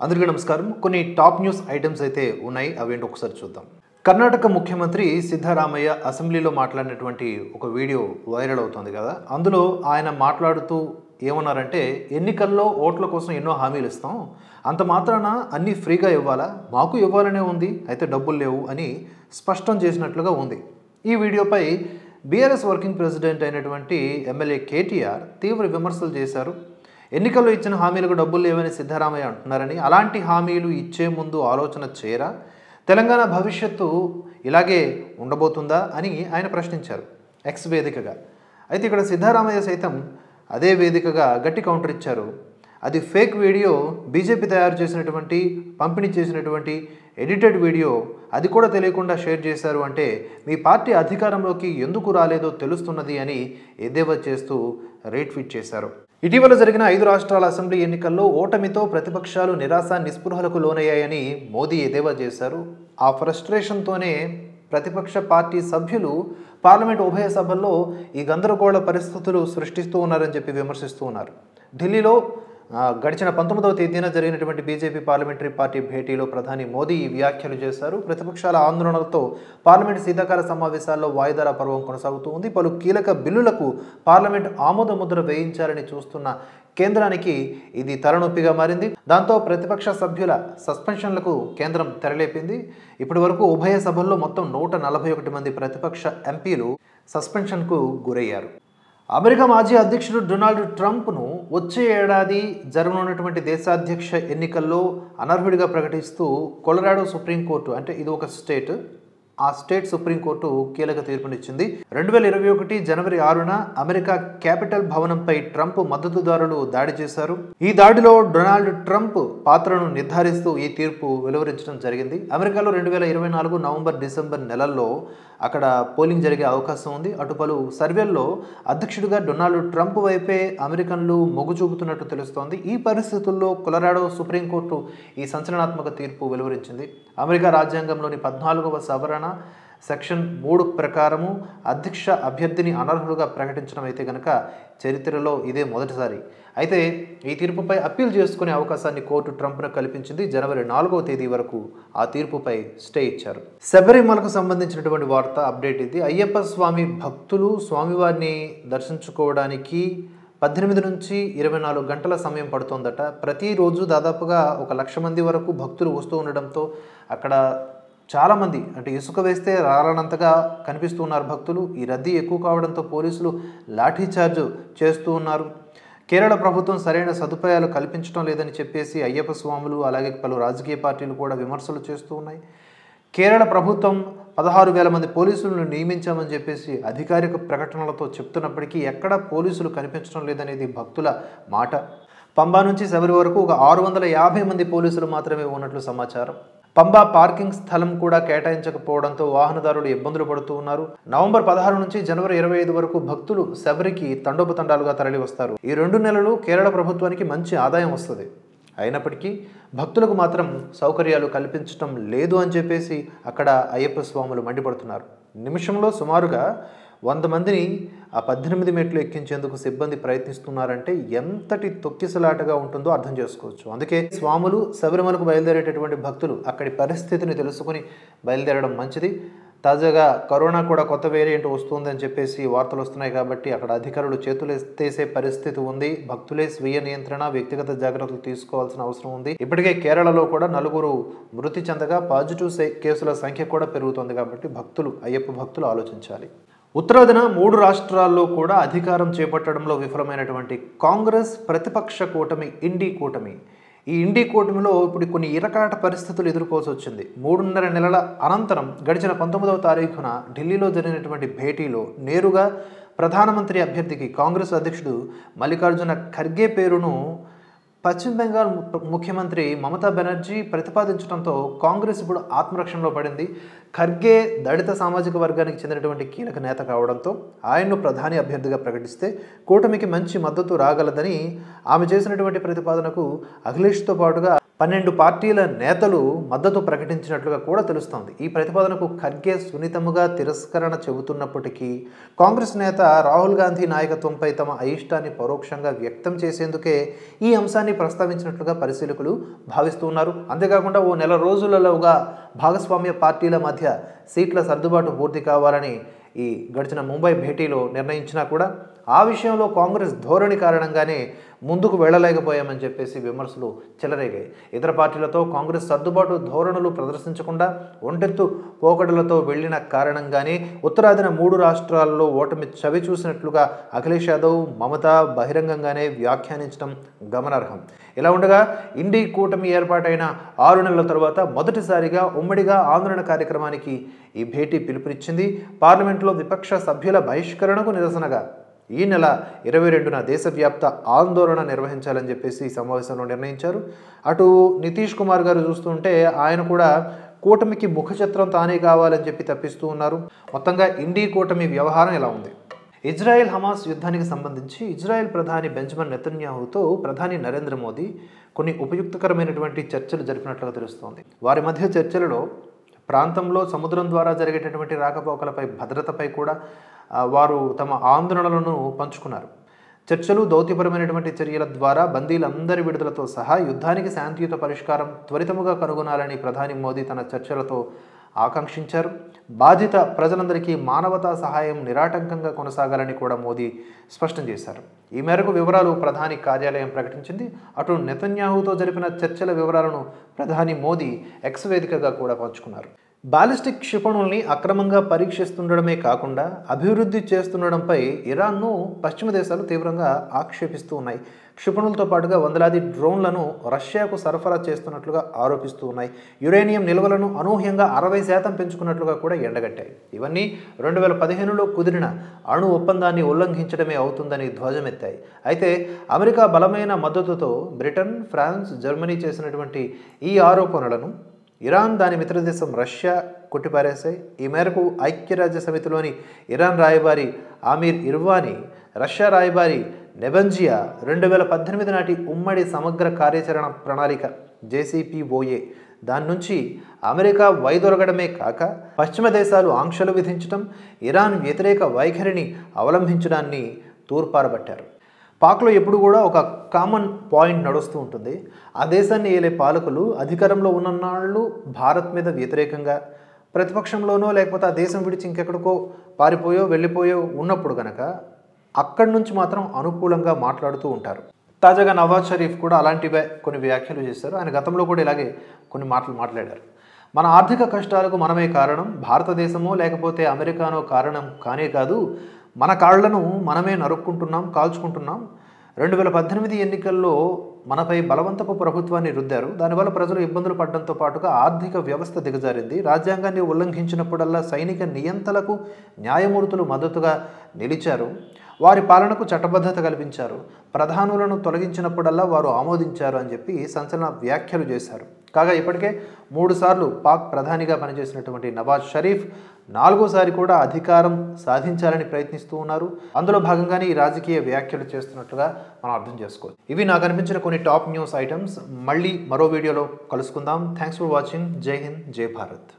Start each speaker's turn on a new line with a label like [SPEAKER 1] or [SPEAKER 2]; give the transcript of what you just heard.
[SPEAKER 1] అందరికీ నమస్కారం. కొన్ని టాప్ న్యూస్ ఐటమ్స్ అయితే ఉన్నాయి, అవేంటో ఒకసారి చూద్దాం. కర్ణాటక ముఖ్యమంత్రి సిద్ధరామయ్య అసెంబ్లీలో మాట్లాడినటువంటి ఒక వీడియో వైరల్ అవుతుంది కదా. అందులో ఆయన మాట్లాడుతూ ఏమన్నారంటే, ఎన్నికల్లో ఓట్ల కోసం ఎన్నో హామీలు ఇస్తాం, అంత మాత్రాన అన్నీ ఫ్రీగా ఇవ్వాలా, మాకు ఇవ్వాలనే ఉంది, అయితే డబ్బులు లేవు అని స్పష్టం చేసినట్లుగా ఉంది. ఈ వీడియోపై బీఆర్ఎస్ వర్కింగ్ ప్రెసిడెంట్ అయినటువంటి ఎమ్మెల్యే కేటీఆర్ తీవ్ర విమర్శలు చేశారు. ఎన్నికల్లో ఇచ్చిన హామీలకు డబ్బులు లేవని సిద్ధరామయ్య అంటున్నారని, అలాంటి హామీలు ఇచ్చే ముందు ఆలోచన చేయరా, తెలంగాణ భవిష్యత్తు ఇలాగే ఉండబోతుందా అని ఆయన ప్రశ్నించారు ఎక్స్ వేదికగా. అయితే ఇక్కడ సిద్ధరామయ్య సైతం అదే వేదికగా గట్టి కౌంటర్ ఇచ్చారు. అది ఫేక్ వీడియో, బీజేపీ తయారు చేసినటువంటి పంపిణీ చేసినటువంటి ఎడిటెడ్ వీడియో, అది కూడా తెలియకుండా షేర్ చేశారు అంటే మీ పార్టీ అధికారంలోకి ఎందుకు రాలేదో తెలుస్తున్నది అని ఎద్దేవా చేస్తూ రేట్ ఫిట్ చేశారు. ఇటీవల జరిగిన 5 రాష్ట్రాల అసెంబ్లీ ఎన్నికల్లో ఓటమితో ప్రతిపక్షాలు నిరాశ నిస్పృహలకు లోనయ్యాయని మోదీ ఎద్దేవా చేశారు. ఆ ఫ్రస్ట్రేషన్తోనే ప్రతిపక్ష పార్టీ సభ్యులు పార్లమెంట్ ఉభయ సభల్లో ఈ గందరగోళ పరిస్థితులు సృష్టిస్తూ ఉన్నారని చెప్పి విమర్శిస్తూ ఉన్నారు. ఢిల్లీలో గడిచిన 19వ తేదీన జరిగినటువంటి బీజేపీ పార్లమెంటరీ పార్టీ భేటీలో ప్రధాని మోదీ ఈ వ్యాఖ్యలు చేశారు. ప్రతిపక్షాల ఆందోళనలతో పార్లమెంట్ శీతాకాల సమావేశాల్లో వాయిదాల పర్వం కొనసాగుతూ ఉంది. పలు కీలక బిల్లులకు పార్లమెంట్ ఆమోద ముద్ర వేయించాలని చూస్తున్న కేంద్రానికి ఇది తలనొప్పిగా మారింది. దాంతో ప్రతిపక్ష సభ్యుల సస్పెన్షన్లకు కేంద్రం తెరలేపింది. ఇప్పటి వరకు ఉభయ సభల్లో మొత్తం 141 మంది ప్రతిపక్ష ఎంపీలు సస్పెన్షన్కు గురయ్యారు. అమెరికా మాజీ అధ్యక్షుడు డొనాల్డ్ ట్రంప్ను వచ్చే ఏడాది జరగనున్నటువంటి దేశాధ్యక్ష ఎన్నికల్లో అనర్హుడిగా ప్రకటిస్తూ కొలరాడో సుప్రీంకోర్టు, అంటే ఇది ఒక స్టేట్, ఆ స్టేట్ సుప్రీంకోర్టు కీలక తీర్పునిచ్చింది. 2021 జనవరి 6న అమెరికా క్యాపిటల్ భవనంపై ట్రంప్ మద్దతుదారులు దాడి చేశారు. ఈ దాడిలో డొనాల్డ్ ట్రంప్ పాత్రను నిర్ధారిస్తూ ఈ తీర్పు వెలువరించడం జరిగింది. అమెరికాలో 2024 నవంబర్ డిసెంబర్ నెలల్లో అక్కడ పోలింగ్ జరిగే అవకాశం ఉంది. అటు పలు సర్వేల్లో అధ్యక్షుడిగా డొనాల్డ్ ట్రంప్ వైపే అమెరికన్లు మొగ్గు చూపుతున్నట్టు తెలుస్తోంది. ఈ పరిస్థితుల్లో కొలరాడో సుప్రీంకోర్టు ఈ సంచలనాత్మక తీర్పు వెలువరించింది. అమెరికా రాజ్యాంగంలోని 14వ సవరణ సెక్షన్ 3 ప్రకారము అధ్యక్ష అభ్యర్థిని అనర్హులుగా ప్రకటించడం అయితే కనుక చరిత్రలో ఇదే మొదటిసారి. అయితే ఈ తీర్పుపై అప్పీల్ చేసుకునే అవకాశాన్ని కోర్టు ట్రంప్ను కల్పించింది. జనవరి 4వ తేదీ వరకు ఆ తీర్పుపై స్టే ఇచ్చారు. శబరిమలకు సంబంధించినటువంటి వార్త అప్డేట్ ఇది. అయ్యప్ప స్వామి భక్తులు స్వామివారిని దర్శించుకోవడానికి 18 నుంచి 24 గంటల సమయం పడుతోందట. ప్రతిరోజు దాదాపుగా 1,00,000 మంది వరకు భక్తులు వస్తూ ఉండడంతో అక్కడ చాలామంది, అంటే ఇసుక వేస్తే రాలనంతగా కనిపిస్తూ ఉన్నారు భక్తులు. ఈ రద్దీ ఎక్కువ కావడంతో పోలీసులు లాఠీచార్జ్ చేస్తూ ఉన్నారు. కేరళ ప్రభుత్వం సరైన సదుపాయాలు కల్పించడం లేదని చెప్పేసి అయ్యప్ప స్వాములు అలాగే పలు రాజకీయ పార్టీలు కూడా విమర్శలు చేస్తూ ఉన్నాయి. కేరళ ప్రభుత్వం 16,000 మంది పోలీసులను నియమించామని చెప్పేసి అధికారిక ప్రకటనలతో చెప్తున్నప్పటికీ ఎక్కడ పోలీసులు కనిపించడం లేదనేది భక్తుల మాట. పంబా నుంచి శబరి వరకు ఒక 650 మంది పోలీసులు మాత్రమే ఉన్నట్లు సమాచారం. పంబా పార్కింగ్ స్థలం కూడా కేటాయించకపోవడంతో వాహనదారులు ఇబ్బందులు పడుతూ ఉన్నారు. నవంబర్ 16 నుంచి జనవరి 25 వరకు భక్తులు శబరికి తండోపతండాలుగా తరలి వస్తారు. ఈ 2 నెలలు కేరళ ప్రభుత్వానికి మంచి ఆదాయం వస్తుంది. అయినప్పటికీ భక్తులకు మాత్రం సౌకర్యాలు కల్పించడం లేదు అని చెప్పేసి అక్కడ అయ్యప్ప స్వాములు మండిపడుతున్నారు. నిమిషంలో సుమారుగా 100 మందిని ఆ 18 మెట్లు ఎక్కించేందుకు సిబ్బంది ప్రయత్నిస్తున్నారంటే ఎంతటి తొక్కిసలాటగా ఉంటుందో అర్థం చేసుకోవచ్చు. అందుకే స్వాములు శబరిమలకు బయలుదేరేటటువంటి భక్తులు అక్కడి పరిస్థితిని తెలుసుకుని బయలుదేరడం మంచిది. తాజాగా కరోనా కూడా కొత్త వేరియంట్ వస్తుందని చెప్పేసి వార్తలు వస్తున్నాయి కాబట్టి అక్కడ అధికారులు చేతులు ఎత్తేసే పరిస్థితి ఉంది. భక్తులే స్వీయ నియంత్రణ, వ్యక్తిగత జాగ్రత్తలు తీసుకోవాల్సిన అవసరం ఉంది. ఇప్పటికే కేరళలో కూడా 4 మృతి చెందగా పాజిటివ్ కేసుల సంఖ్య కూడా పెరుగుతుంది కాబట్టి అయ్యప్ప భక్తులు ఆలోచించాలి. ఉత్తరాదిన 3 రాష్ట్రాల్లో కూడా అధికారం చేపట్టడంలో విఫలమైనటువంటి కాంగ్రెస్ ప్రతిపక్ష కూటమి ఇండి కూటమి, ఈ ఇండి కూటమిలో ఇప్పుడు కొన్ని ఇరకాట పరిస్థితులు ఎదుర్కోవాల్సి వచ్చింది. 3.5 నెలల అనంతరం గడిచిన 19వ తారీఖున ఢిల్లీలో జరిగినటువంటి భేటీలో నేరుగా ప్రధానమంత్రి అభ్యర్థికి కాంగ్రెస్ అధ్యక్షుడు మల్లికార్జున ఖర్గే పేరును పశ్చిమ బెంగాల్ ముఖ్యమంత్రి మమతా బెనర్జీ ప్రతిపాదించడంతో కాంగ్రెస్ ఇప్పుడు ఆత్మరక్షణలో పడింది. ఖర్గే దళిత సామాజిక వర్గానికి చెందినటువంటి కీలక నేత కావడంతో ఆయన్ను ప్రధాని అభ్యర్థిగా ప్రకటిస్తే కూటమికి మంచి మద్దతు రాగలదని ఆమె చేసినటువంటి ప్రతిపాదనకు అఖిలేష్తో పాటుగా 12 పార్టీల నేతలు మద్దతు ప్రకటించినట్లుగా కూడా తెలుస్తోంది. ఈ ప్రతిపాదనకు ఖర్గే సున్నితముగా తిరస్కరణ చెబుతున్నప్పటికీ కాంగ్రెస్ నేత రాహుల్ గాంధీ నాయకత్వంపై తమ అయిష్టాన్ని పరోక్షంగా వ్యక్తం చేసేందుకే ఈ అంశాన్ని ప్రస్తావించినట్లుగా పరిశీలకులు భావిస్తున్నారు. అంతేకాకుండా ఓ నెల రోజులలోగా భాగస్వామ్య పార్టీల మధ్య సీట్ల సర్దుబాటు పూర్తి కావాలని ఈ గడిచిన ముంబై భేటీలో నిర్ణయించినా కూడా ఆ విషయంలో కాంగ్రెస్ ధోరణి కారణంగానే ముందుకు వెళ్ళలేకపోయామని చెప్పేసి విమర్శలు చెలరేగాయి. ఇతర పార్టీలతో కాంగ్రెస్ సర్దుబాటు ధోరణులు ప్రదర్శించకుండా ఒంటెత్తు పోకడలతో వెళ్లిన కారణంగానే ఉత్తరాదిన 3 రాష్ట్రాల్లో ఓటమి చవి చూసినట్లుగా అఖిలేష్ యాదవ్, మమతా బహిరంగంగానే వ్యాఖ్యానించడం గమనార్హం. ఇలా ఉండగా ఇండీ కూటమి ఏర్పాటైన 6 నెలల తర్వాత మొదటిసారిగా ఉమ్మడిగా ఆందోళన కార్యక్రమానికి ఈ భేటీ పిలుపునిచ్చింది. పార్లమెంట్లో విపక్ష సభ్యుల బహిష్కరణకు నిరసనగా ఈ నెల 22న దేశవ్యాప్త ఆందోళన నిర్వహించాలని చెప్పేసి ఈ సమావేశంలో నిర్ణయించారు. అటు నితీష్ కుమార్ గారు చూస్తుంటే ఆయన కూడా కూటమికి ముఖచిత్రం తానే కావాలని చెప్పి తప్పిస్తూ ఉన్నారు. మొత్తంగా ఇండీ కూటమి వ్యవహారం ఎలా ఉంది? ఇజ్రాయెల్ హమాస్ యుద్ధానికి సంబంధించి ఇజ్రాయెల్ ప్రధాని బెంజమిన్ నెతన్యాహుతో ప్రధాని నరేంద్ర మోదీ కొన్ని ఉపయుక్తకరమైనటువంటి చర్చలు జరిపినట్లుగా తెలుస్తోంది. వారి మధ్య చర్చలలో ప్రాంతంలో సముద్రం ద్వారా జరిగేటటువంటి రాకపోకలపై భద్రతపై కూడా వారు తమ ఆందోళనలను పంచుకున్నారు. చర్చలు, దౌత్యపరమైనటువంటి చర్యల ద్వారా బందీలందరి విడుదలతో సహా యుద్ధానికి శాంతియుత పరిష్కారం త్వరితముగా కనుగొనాలని ప్రధాని మోదీ తన చర్చలతో ఆకాంక్షించారు. బాధిత ప్రజలందరికీ మానవతా సహాయం నిరాటంకంగా కొనసాగాలని కూడా మోదీ స్పష్టం చేశారు. ఈ మేరకు వివరాలు ప్రధాని కార్యాలయం ప్రకటించింది. అటు నెతన్యాహుతో జరిపిన చర్చల వివరాలను ప్రధాని మోదీ ఎక్స్ వేదికగా కూడా పంచుకున్నారు. బాలిస్టిక్ క్షిపణుల్ని అక్రమంగా పరీక్షిస్తుండడమే కాకుండా అభివృద్ధి చేస్తుండడంపై ఇరాన్ను పశ్చిమ దేశాలు తీవ్రంగా ఆక్షేపిస్తూ ఉన్నాయి. క్షిపణులతో పాటుగా వందలాది డ్రోన్లను రష్యాకు సరఫరా చేస్తున్నట్లుగా ఆరోపిస్తూ ఉన్నాయి. యురేనియం నిల్వలను అనూహ్యంగా 60% పెంచుకున్నట్లుగా కూడా ఎండగట్టాయి. ఇవన్నీ 2015లో కుదిరిన అణు ఒప్పందాన్ని ఉల్లంఘించడమే అవుతుందని ధ్వజమెత్తాయి. అయితే అమెరికా బలమైన మద్దతుతో బ్రిటన్, ఫ్రాన్స్, జర్మనీ చేసినటువంటి ఈ ఆరోపణలను ఇరాన్, దాని మిత్రదేశం రష్యా కొట్టిపారేశాయి. ఈ మేరకు ఐక్యరాజ్య సమితిలోని ఇరాన్ రాయబారి ఆమీర్ ఇర్వానీ, రష్యా రాయబారి నెబెంజియా 2018 నాటి ఉమ్మడి సమగ్ర కార్యాచరణ ప్రణాళిక JCPOA దాని నుంచి అమెరికా వైదొలగడమే కాక పశ్చిమ దేశాలు ఆంక్షలు విధించడం, ఇరాన్ వ్యతిరేక వైఖరిని అవలంబించడాన్ని తూర్పారబట్టారు. పాక్లో ఎప్పుడు కూడా ఒక కామన్ పాయింట్ నడుస్తూ ఉంటుంది. ఆ దేశాన్ని ఏలే పాలకులు అధికారంలో ఉన్ననాళ్ళు భారత్ మీద వ్యతిరేకంగా, ప్రతిపక్షంలోనో లేకపోతే ఆ దేశం విడిచి ఇంకెక్కడికో పారిపోయో వెళ్ళిపోయో ఉన్నప్పుడు కనుక అక్కడి నుంచి మాత్రం అనుకూలంగా మాట్లాడుతూ ఉంటారు. తాజాగా నవాజ్ షరీఫ్ కూడా అలాంటివే కొన్ని వ్యాఖ్యలు చేశారు. ఆయన గతంలో కూడా ఇలాగే కొన్ని మాటలు మాట్లాడారు. మన ఆర్థిక కష్టాలకు మనమే కారణం, భారతదేశమో లేకపోతే అమెరికానో కారణం కానే కాదు, మన కాళ్లను మనమే నరుక్కుంటున్నాం, కాల్చుకుంటున్నాం. 2018 ఎన్నికల్లో మనపై బలవంతపు ప్రభుత్వాన్ని రుద్దారు. దానివల్ల ప్రజలు ఇబ్బందులు పడడంతో పాటుగా ఆర్థిక వ్యవస్థ దిగజారింది. రాజ్యాంగాన్ని ఉల్లంఘించినప్పుడల్లా సైనిక నియంతలకు న్యాయమూర్తులు మద్దతుగా నిలిచారు. వారి పాలనకు చట్టబద్ధత కల్పించారు. ప్రధానులను తొలగించినప్పుడల్లా వారు ఆమోదించారు అని చెప్పి సంచలన వ్యాఖ్యలు చేశారు. కాగా ఇప్పటికే 3 సార్లు పాక్ ప్రధానిగా పనిచేసినటువంటి నవాజ్ షరీఫ్ 4వసారి కూడా అధికారం సాధించాలని ప్రయత్నిస్తూ ఉన్నారు. అందులో భాగంగానే ఈ రాజకీయ వ్యాఖ్యలు చేస్తున్నట్లుగా మనం అర్థం చేసుకోవచ్చు. ఇవి నాకు అనిపించిన కొన్ని టాప్ న్యూస్ ఐటమ్స్. మళ్ళీ మరో వీడియోలో కలుసుకుందాం. Thanks for watching. జై హింద్, జై భారత్.